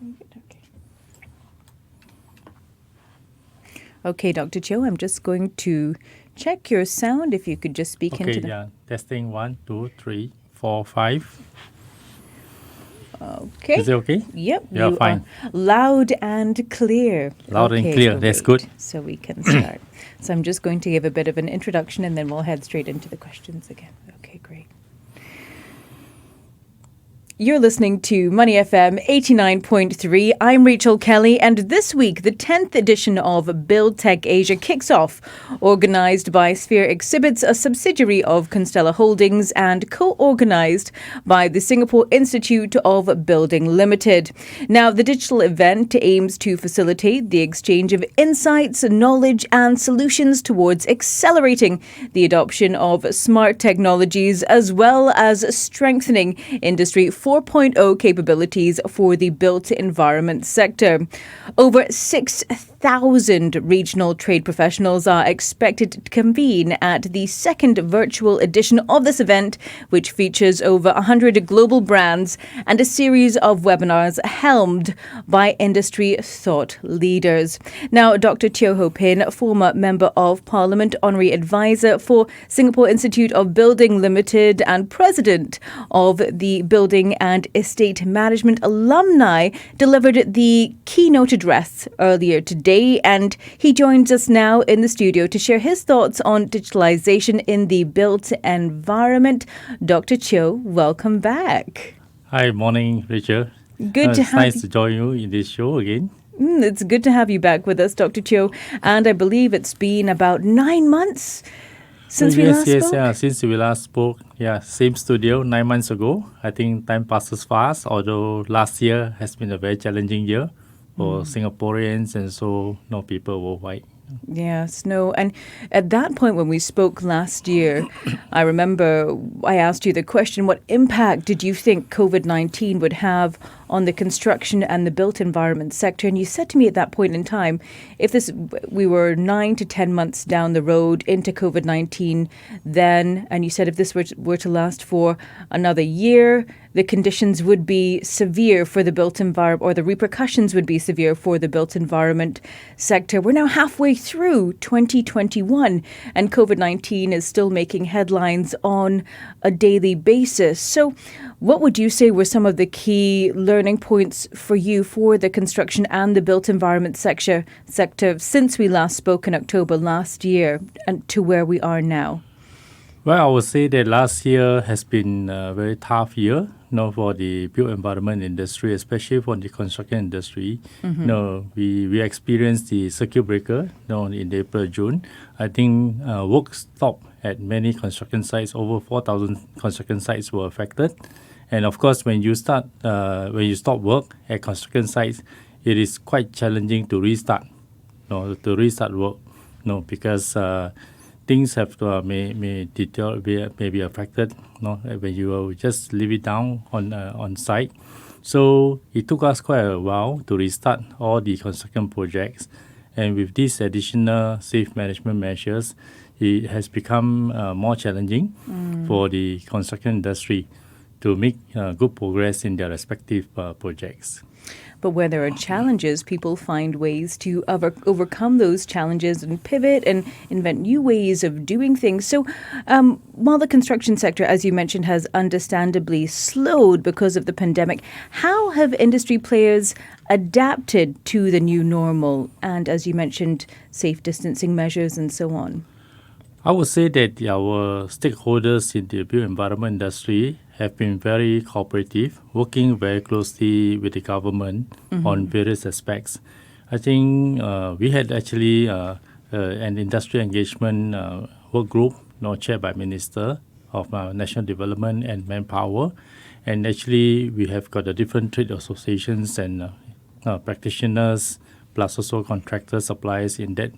Okay. Okay, Dr. Teo, I'm just going to check your sound. If you could just speak into the... Okay, testing 1, 2, 3, 4, 5. Okay. Is it okay? Yep, Yeah, you fine. are loud and clear. Loud and clear, that's great. good. So we can start. So I'm just going to give a bit of an introduction and then we'll head straight into the questions again. Okay, great. You're listening to Money FM 89.3. I'm Rachel Kelly, and this week, the 10th edition of Build Tech Asia kicks off, organised by Sphere Exhibits, a subsidiary of Constella Holdings, and co-organised by the Singapore Institute of Building Limited. Now, the digital event aims to facilitate the exchange of insights, knowledge, and solutions towards accelerating the adoption of smart technologies, as well as strengthening industry 4.0 capabilities for the built environment sector. Over 6,000 regional trade professionals are expected to convene at the second virtual edition of this event, which features over 100 global brands and a series of webinars helmed by industry thought leaders. Now, Dr. Teo Ho Pin, former Member of Parliament, Honorary Advisor for Singapore Institute of Building Limited and President of the Building and Estate Management Alumni, delivered the keynote address earlier today, and he joins us now in the studio to share his thoughts on digitalisation in the built environment. Dr. Teo, welcome back. Hi, morning, Rachel. Good to it's have nice you. to join you in this show again. It's good to have you back with us, Dr. Teo. And I believe it's been about 9 months since we last spoke. Yeah, since we last spoke. Yeah, same studio 9 months ago. I think time passes fast, although last year has been a very challenging year for Singaporeans and so people worldwide. Yes, no. And at that point when we spoke last year, I remember I asked you the question, what impact did you think COVID-19 would have on the construction and the built environment sector? And you said to me at that point in time, if we were 9 to 10 months down the road into COVID-19 then, and you said if this were to last for another year, the conditions would be severe for the built environment, or the repercussions would be severe for the built environment sector. We're now halfway through 2021 and COVID-19 is still making headlines on a daily basis. So what would you say were some of the key learning points for you for the construction and the built environment sector since we last spoke in October last year and to where we are now? Well, I would say that last year has been a very tough year, for the built environment industry, especially for the construction industry. We experienced the circuit breaker, in April, June. I think work stopped at many construction sites. Over 4,000 construction sites were affected. And of course, when you stop work at construction sites, it is quite challenging to restart work, because things may be affected, when you just leave it down on site. So it took us quite a while to restart all the construction projects, and with these additional safe management measures, it has become more challenging for the construction industry to make good progress in their respective projects. But where there are challenges, people find ways to overcome those challenges and pivot and invent new ways of doing things. So while the construction sector, as you mentioned, has understandably slowed because of the pandemic, how have industry players adapted to the new normal and, as you mentioned, safe distancing measures and so on? I would say that our stakeholders in the built environment industry have been very cooperative, working very closely with the government on various aspects. I think we had actually an industry engagement work group, chaired by Minister of National Development and Manpower. And actually, we have got the different trade associations and practitioners, plus also contractors, suppliers in that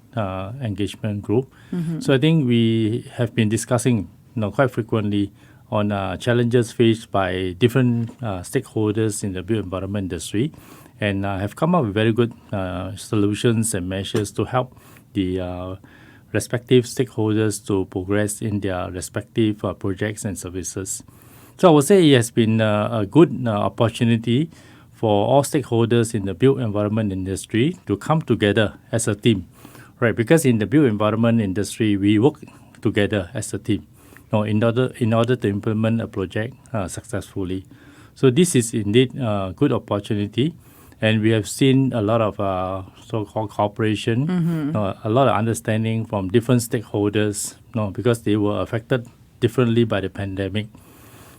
engagement group. So I think we have been discussing quite frequently on challenges faced by different stakeholders in the built environment industry, and have come up with very good solutions and measures to help the respective stakeholders to progress in their respective projects and services. So I would say it has been a good opportunity for all stakeholders in the built environment industry to come together as a team, right? Because in the built environment industry, we work together as a team, in order to implement a project successfully. So this is indeed a good opportunity, and we have seen a lot of so-called cooperation, a lot of understanding from different stakeholders, because they were affected differently by the pandemic.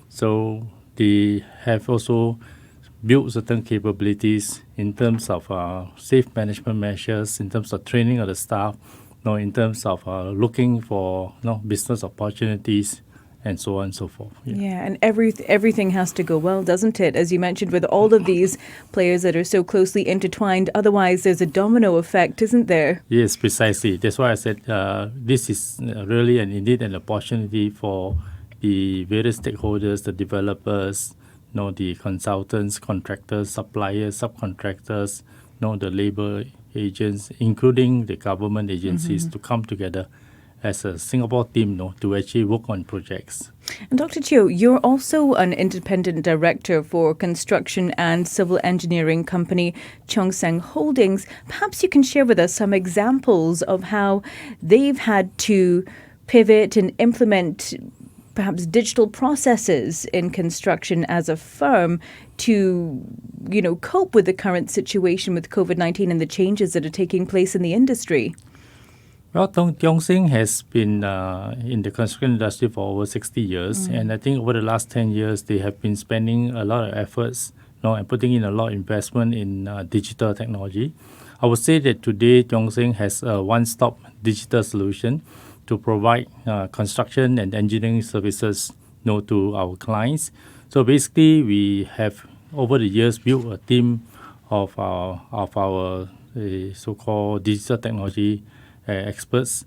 So they have also built certain capabilities in terms of safe management measures, in terms of training of the staff, in terms of looking for business opportunities, and so on and so forth. Yeah, and everything has to go well, doesn't it? As you mentioned, with all of these players that are so closely intertwined, otherwise there's a domino effect, isn't there? Yes, precisely. That's why I said this is really indeed an opportunity for the various stakeholders, the developers, the consultants, contractors, suppliers, subcontractors, the labor agents, including the government agencies, to come together as a Singapore team, to actually work on projects. And Dr. Teo, you're also an independent director for construction and civil engineering company Chongseng Holdings. Perhaps you can share with us some examples of how they've had to pivot and implement perhaps digital processes in construction as a firm to, cope with the current situation with COVID-19 and the changes that are taking place in the industry. Well, Chongseng has been in the construction industry for over 60 years, and I think over the last 10 years, they have been spending a lot of efforts, and putting in a lot of investment in digital technology. I would say that today, Chongseng has a one-stop digital solution to provide construction and engineering services, to our clients. So basically, we have over the years built a team of our so-called digital technology experts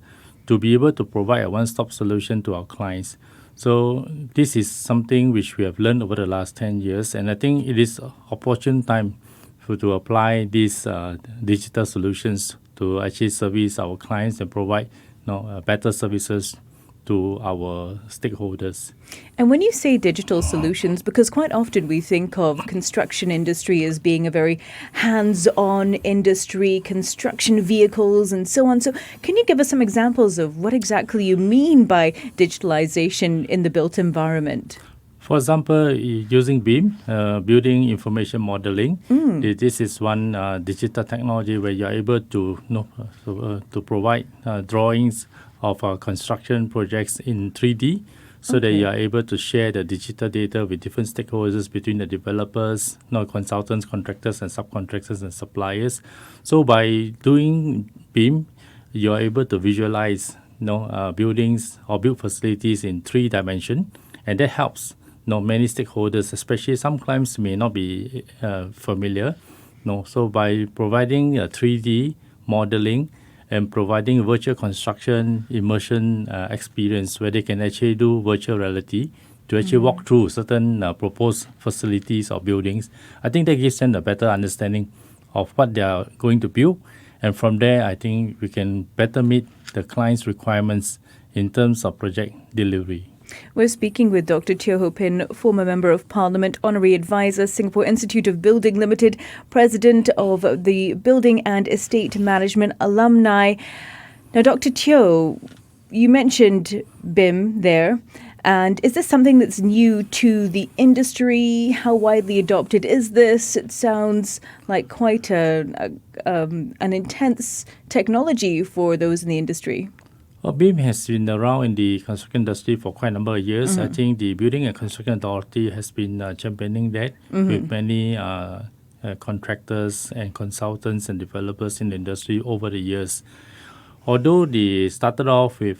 to be able to provide a one-stop solution to our clients. So this is something which we have learned over the last 10 years, and I think it is an opportune time to apply these digital solutions to actually service our clients and provide better services to our stakeholders. And when you say digital solutions, because quite often we think of construction industry as being a very hands-on industry, construction vehicles and so on. So can you give us some examples of what exactly you mean by digitalization in the built environment? For example, using BIM, building information modeling, this is one digital technology where you are able to provide drawings of construction projects in 3D, so that you are able to share the digital data with different stakeholders between the developers, consultants, contractors, and subcontractors and suppliers. So by doing BIM, you are able to visualize buildings or build facilities in 3 dimensions, and that helps many stakeholders, especially some clients may not be familiar. So by providing a 3D modeling and providing virtual construction immersion experience where they can actually do virtual reality to actually walk through certain proposed facilities or buildings, I think that gives them a better understanding of what they are going to build. And from there, I think we can better meet the client's requirements in terms of project delivery. We're speaking with Dr. Teo Ho Pin, former Member of Parliament, Honorary Advisor, Singapore Institute of Building Limited, President of the Building and Estate Management Alumni. Now, Dr. Teo, you mentioned BIM there. And is this something that's new to the industry? How widely adopted is this? It sounds like quite an intense technology for those in the industry. Well, BIM has been around in the construction industry for quite a number of years. I think the Building and Construction Authority has been championing that with many contractors and consultants and developers in the industry over the years. Although they started off with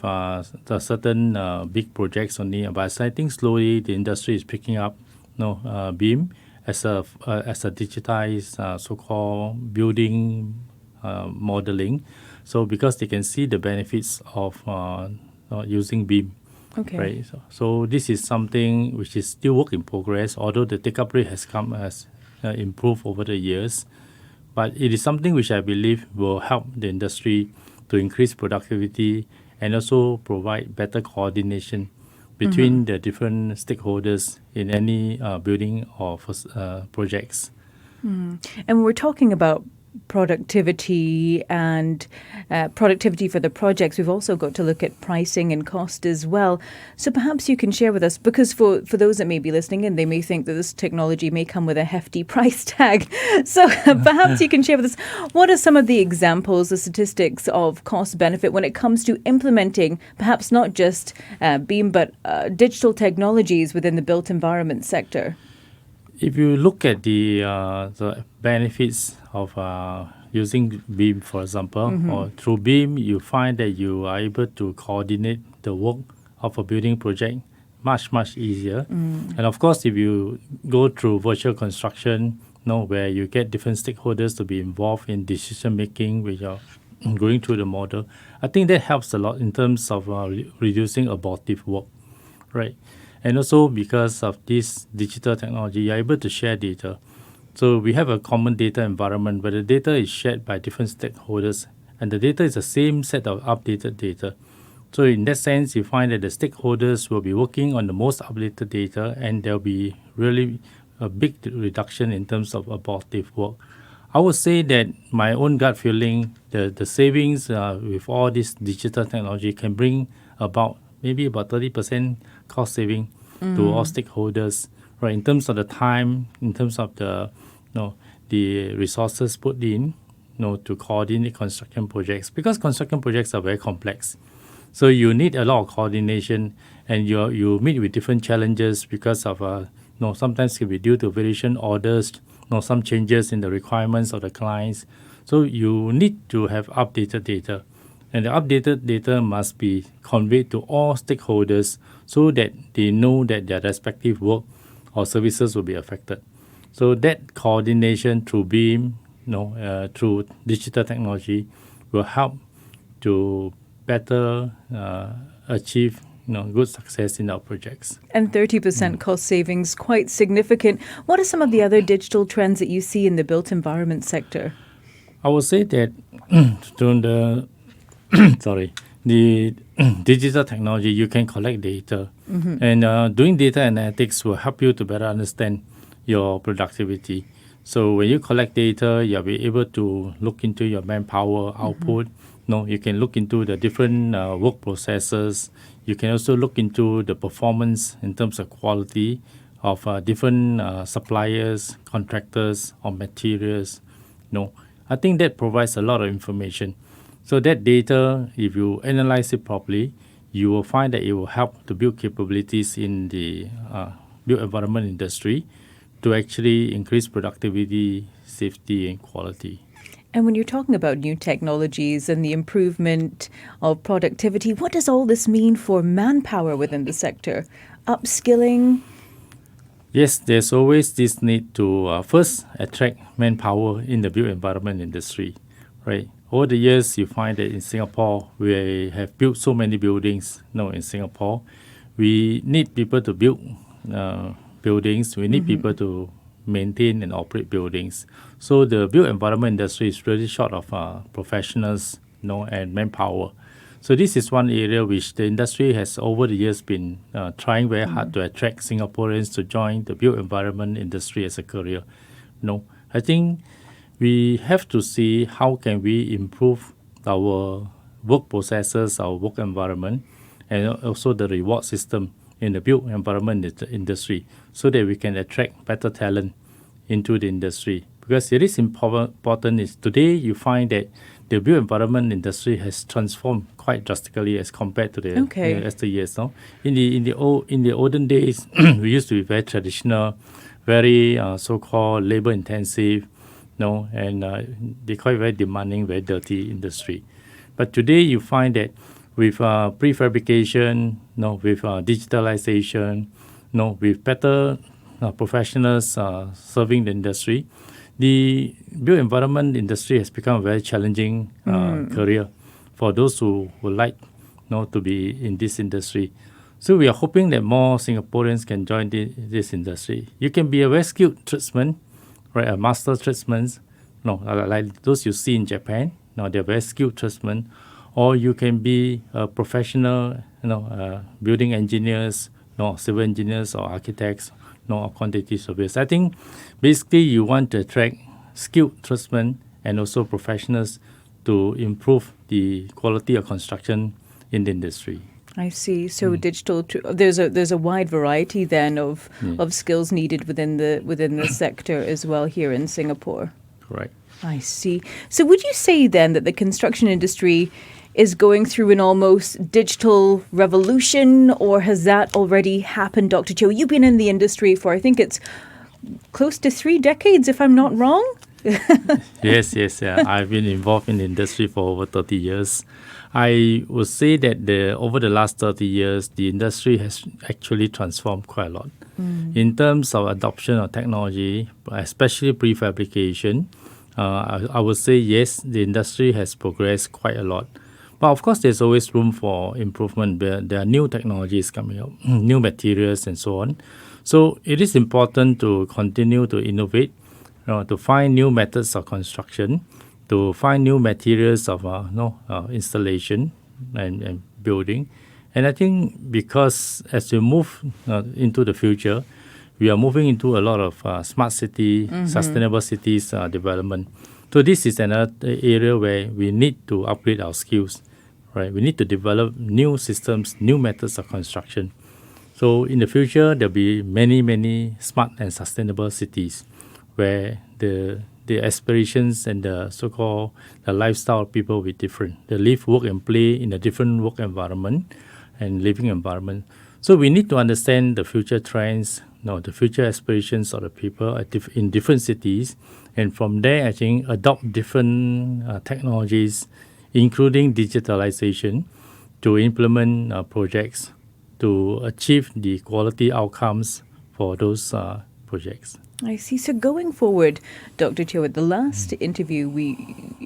certain big projects only, but I think slowly the industry is picking up BIM as a digitized so-called building modeling. So because they can see the benefits of using BIM. Okay. Right? So this is something which is still work in progress, although the take-up rate has improved over the years. But it is something which I believe will help the industry to increase productivity and also provide better coordination between the different stakeholders in any building or projects. And when we're talking about productivity and productivity for the projects, we've also got to look at pricing and cost as well. So perhaps you can share with us, because for those that may be listening in, they may think that this technology may come with a hefty price tag. So perhaps you can share with us, what are some of the examples, the statistics of cost benefit when it comes to implementing perhaps not just BEAM, but digital technologies within the built environment sector? If you look at the benefits of using BEAM, for example, or through BEAM, you find that you are able to coordinate the work of a building project much easier. And of course, if you go through virtual construction, where you get different stakeholders to be involved in decision making, which are going through the model, I think that helps a lot in terms of reducing abortive work, right? And also because of this digital technology, you're able to share data. So we have a common data environment where the data is shared by different stakeholders, and the data is the same set of updated data. So in that sense, you find that the stakeholders will be working on the most updated data, and there'll be really a big reduction in terms of abortive work. I would say that my own gut feeling, the savings with all this digital technology can bring about maybe about 30% cost saving to all stakeholders, right? In terms of the time, in terms of the resources put in, to coordinate construction projects, because construction projects are very complex. So you need a lot of coordination, and you meet with different challenges because of sometimes it can be due to variation orders, some changes in the requirements of the clients. So you need to have updated data. And the updated data must be conveyed to all stakeholders so that they know that their respective work or services will be affected. So that coordination through BEAM, through digital technology, will help to better achieve good success in our projects. And 30% cost savings, quite significant. What are some of the other digital trends that you see in the built environment sector? I would say that the digital technology, you can collect data. And doing data analytics will help you to better understand your productivity. So when you collect data, you'll be able to look into your manpower output. You can look into the different work processes. You can also look into the performance in terms of quality of different suppliers, contractors, or materials. I think that provides a lot of information. So that data, if you analyze it properly, you will find that it will help to build capabilities in the built environment industry to actually increase productivity, safety, and quality. And when you're talking about new technologies and the improvement of productivity, what does all this mean for manpower within the sector? Upskilling? Yes, there's always this need to first attract manpower in the built environment industry, right? Over the years, you find that in Singapore, we have built so many buildings. In Singapore, we need people to build buildings. We need people to maintain and operate buildings. So the built environment industry is really short of professionals, and manpower. So this is one area which the industry has over the years been trying very hard to attract Singaporeans to join the built environment industry as a career. I think we have to see how can we improve our work processes, our work environment, and also the reward system in the built environment industry so that we can attract better talent into the industry. Because it is important is today you find that the built environment industry has transformed quite drastically as compared to the years. In the olden days, we used to be very traditional, very so-called labor intensive, and they call it very demanding, very dirty industry. But today you find that with prefabrication, with digitalization, with better professionals serving the industry, the built environment industry has become a very challenging career for those who would like to be in this industry. So we are hoping that more Singaporeans can join this industry. You can be a very skilled tradesman, right? A master tradesman, like those you see in Japan. They're very skilled tradesmen. Or you can be a professional, building engineers, civil engineers or architects. or quantity surveyors. I think basically you want to attract skilled tradesmen and also professionals to improve the quality of construction in the industry. I see. So digital. There's a wide variety then of skills needed within the sector as well here in Singapore. Correct. I see. So would you say then that the construction industry is going through an almost digital revolution, or has that already happened, Dr. Teo? You've been in the industry for, I think it's close to 3 decades, if I'm not wrong. Yes. I've been involved in the industry for over 30 years. I would say that over the last 30 years, the industry has actually transformed quite a lot. In terms of adoption of technology, especially prefabrication, I would say yes, the industry has progressed quite a lot. But of course, there's always room for improvement. There are new technologies coming up, new materials and so on. So it is important to continue to innovate, to find new methods of construction, to find new materials of installation and building. And I think because as we move into the future, we are moving into a lot of smart city, sustainable cities development. So this is another area where we need to upgrade our skills, right? We need to develop new systems, new methods of construction. So in the future, there'll be many smart and sustainable cities where the aspirations and the so-called the lifestyle of people will be different. They live, work, and play in a different work environment and living environment. So we need to understand the future trends, the future aspirations of the people in different cities, and from there, I think adopt different technologies, including digitalisation, to implement projects to achieve the quality outcomes for those projects. I see. So going forward, Dr. Teo, at the last interview,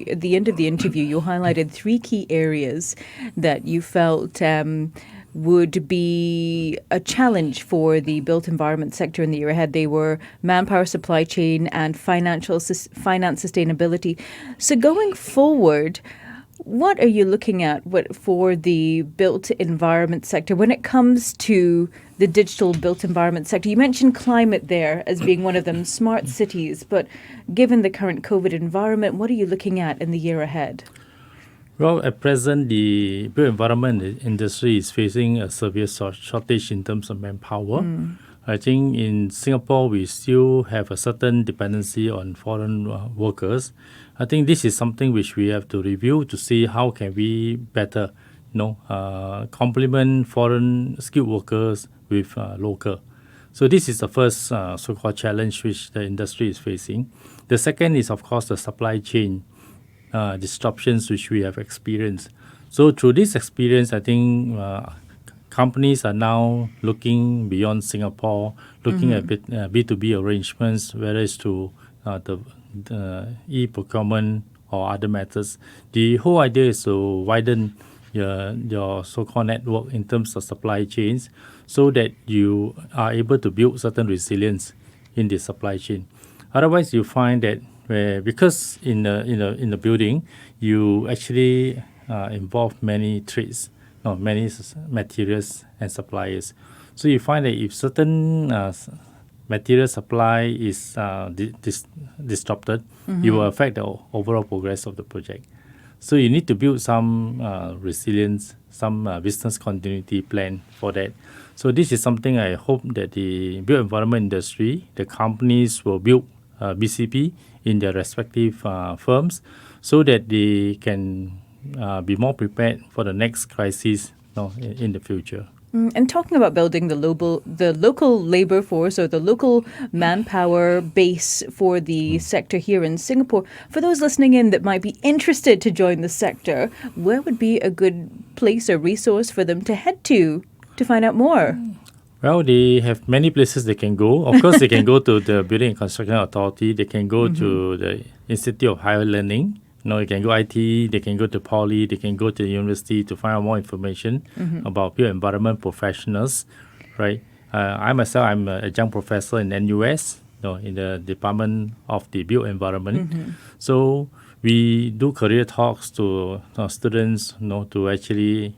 at the end of the interview, you highlighted 3 key areas that you felt would be a challenge for the built environment sector in the year ahead. They were manpower, supply chain, and finance sustainability. So going forward, what are you looking at for the built environment sector when it comes to the digital built environment sector? You mentioned climate there as being one of them, smart cities, but given the current COVID environment, what are you looking at in the year ahead? Well, at present, the built environment industry is facing a severe shortage in terms of manpower. I think in Singapore, we still have a certain dependency on foreign workers. I think this is something which we have to review to see how can we better, complement foreign skilled workers with local. So this is the first so-called challenge which the industry is facing. The second is, of course, the supply chain disruptions which we have experienced. So through this experience, I think companies are now looking beyond Singapore, looking at B2B arrangements, whether it's to the e-procurement or other methods. The whole idea is to widen your so-called network in terms of supply chains so that you are able to build certain resilience in the supply chain. Otherwise, you find that because in the building, you actually involve many trades, many materials and suppliers. So you find that if certain material supply is disrupted, it will affect the overall progress of the project. So you need to build some resilience, some business continuity plan for that. So this is something I hope that the built environment industry, the companies will build BCP in their respective firms so that they can be more prepared for the next crisis in the future. And talking about building the local labor force or the local manpower base for the sector here in Singapore, for those listening in that might be interested to join the sector, where would be a good place or resource for them to head to find out more? Well, they have many places they can go. Of course, they can go to the Building and Construction Authority. They can go to the Institute of Higher Learning. You can go IT, they can go to Poly, they can go to the university to find out more information about built environment professionals, right? I myself, I'm an adjunct professor in NUS, in the Department of the Built Environment. So we do career talks to students, to actually,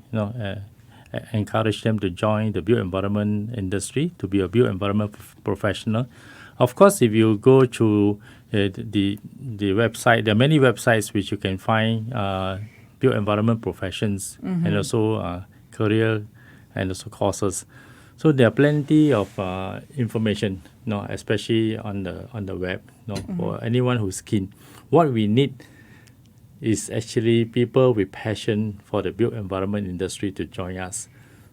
encourage them to join the built environment industry, to be a built environment professional. Of course, if you go to the website, there are many websites which you can find built environment professions and also career and also courses. So there are plenty of information, especially on the web, for anyone who's keen. What we need is actually people with passion for the built environment industry to join us.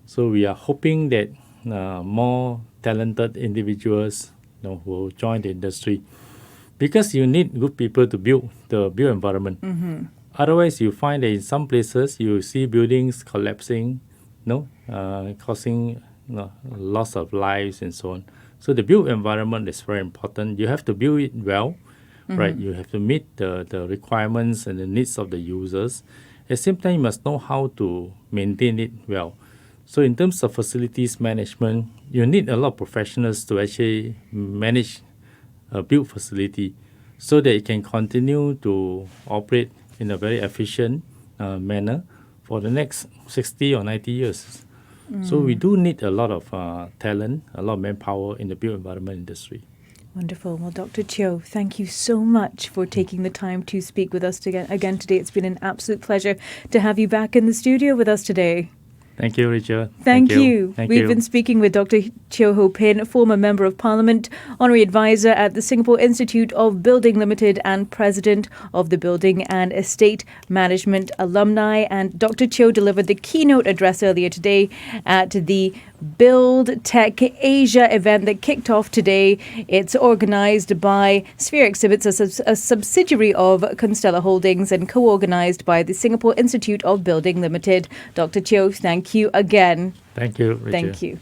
So we are hoping that more talented individuals will join the industry, because you need good people to build the built environment. Otherwise, you find that in some places you see buildings collapsing, causing loss of lives and so on. So the built environment is very important. You have to build it well, right? You have to meet the requirements and the needs of the users. At the same time, you must know how to maintain it well. So in terms of facilities management, you need a lot of professionals to actually manage a built facility so that it can continue to operate in a very efficient manner for the next 60 or 90 years. So we do need a lot of talent, a lot of manpower in the built environment industry. Wonderful. Well, Dr. Teo, thank you so much for taking the time to speak with us again today. It's been an absolute pleasure to have you back in the studio with us today. Thank you, Richard. Thank you. Thank We've you. been speaking with Dr. Teo Ho Pin, former Member of Parliament, Honorary Advisor at the Singapore Institute of Building Limited and President of the Building and Estate Management Alumni. And Dr. Teo delivered the keynote address earlier today at the Build Tech Asia event that kicked off today. It's organised by Sphere Exhibits, a subsidiary of Constella Holdings, and co-organised by the Singapore Institute of Building Limited. Dr. Teo, thank you again. Thank you, Richard. Thank you.